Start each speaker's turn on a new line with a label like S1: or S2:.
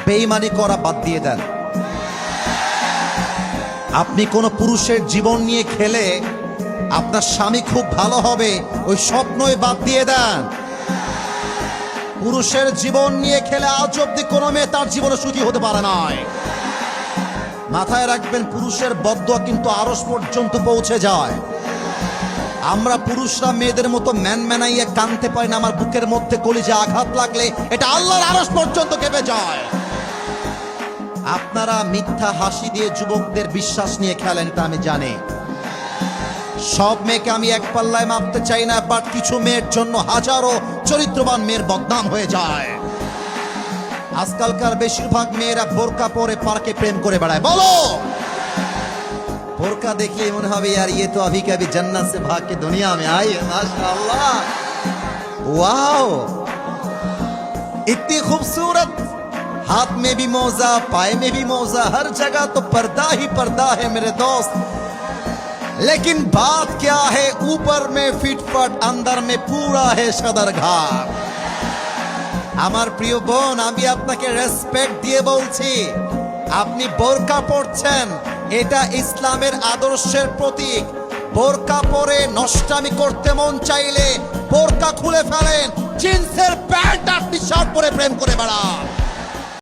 S1: বেঈমানি করা বাদ দিয়ে দেন। আপনি কোন পুরুষের জীবন নিয়ে খেলে আপনার স্বামী খুব ভালো হবে, ওই স্বপ্নই বাদ দিয়ে দেন। পুরুষের জীবন নিয়ে খেলে আজ অব্দি কোনো মেয়ে তার জীবনে সুখী হতে পারে নাই। মাথায় রাখবেন, পুরুষের বদদোয়া কিন্তু আরশ পর্যন্ত পৌঁছে যায়। আমরা পুরুষরা মেয়েদের মতো ম্যানাইয়ে কানতে পারি না। আমার বুকের মধ্যে কলিজা আঘাত লাগলে এটা আল্লাহর আরশ পর্যন্ত কেঁপে যায়। আপনারা মিথ্যা হাসি দিয়ে যুবকদের বিশ্বাস নিয়ে খেলেন, তা আমি জানি। সব মেয়েকে আমি এক পাল্লায় মাপতে চাই না, বাট কিছু মেয়ের জন্য হাজারো চরিত্রবান মেয়ের বদনাম হয়ে যায়। আজকালকার বেশিরভাগ মেয়েরা বোরকা পরে পার্কে প্রেম করে বেড়ায়। বলো, বোরকা দেখলে মনে হবে यार ये तो अभी कभी जन्नत से भाग के दुनिया में आई है, माशाअल्लाह, वाओ, इतनी खूबसूरत, हाथ में भी मोजा, पाए में भी मोजा, हर जगह तो पर्दा ही पर्दा है मेरे दोस्त। लेकिन बात क्या है, ऊपर में फिटफट, अंदर में पूरा है सदरघाट। আমার প্রিয় বোন, আমি আপনাকে রেসপেক্ট দিয়ে বলছি, আপনি বোরকা পরছেন, এটা ইসলামের আদর্শের প্রতীক। বোরকা পরে নষ্টামি করতে মন চাইলে বোরকা খুলে ফেলেন, জিন্সের প্যান্ট আর টি শার্ট পরে প্রেম করে বেড়ান।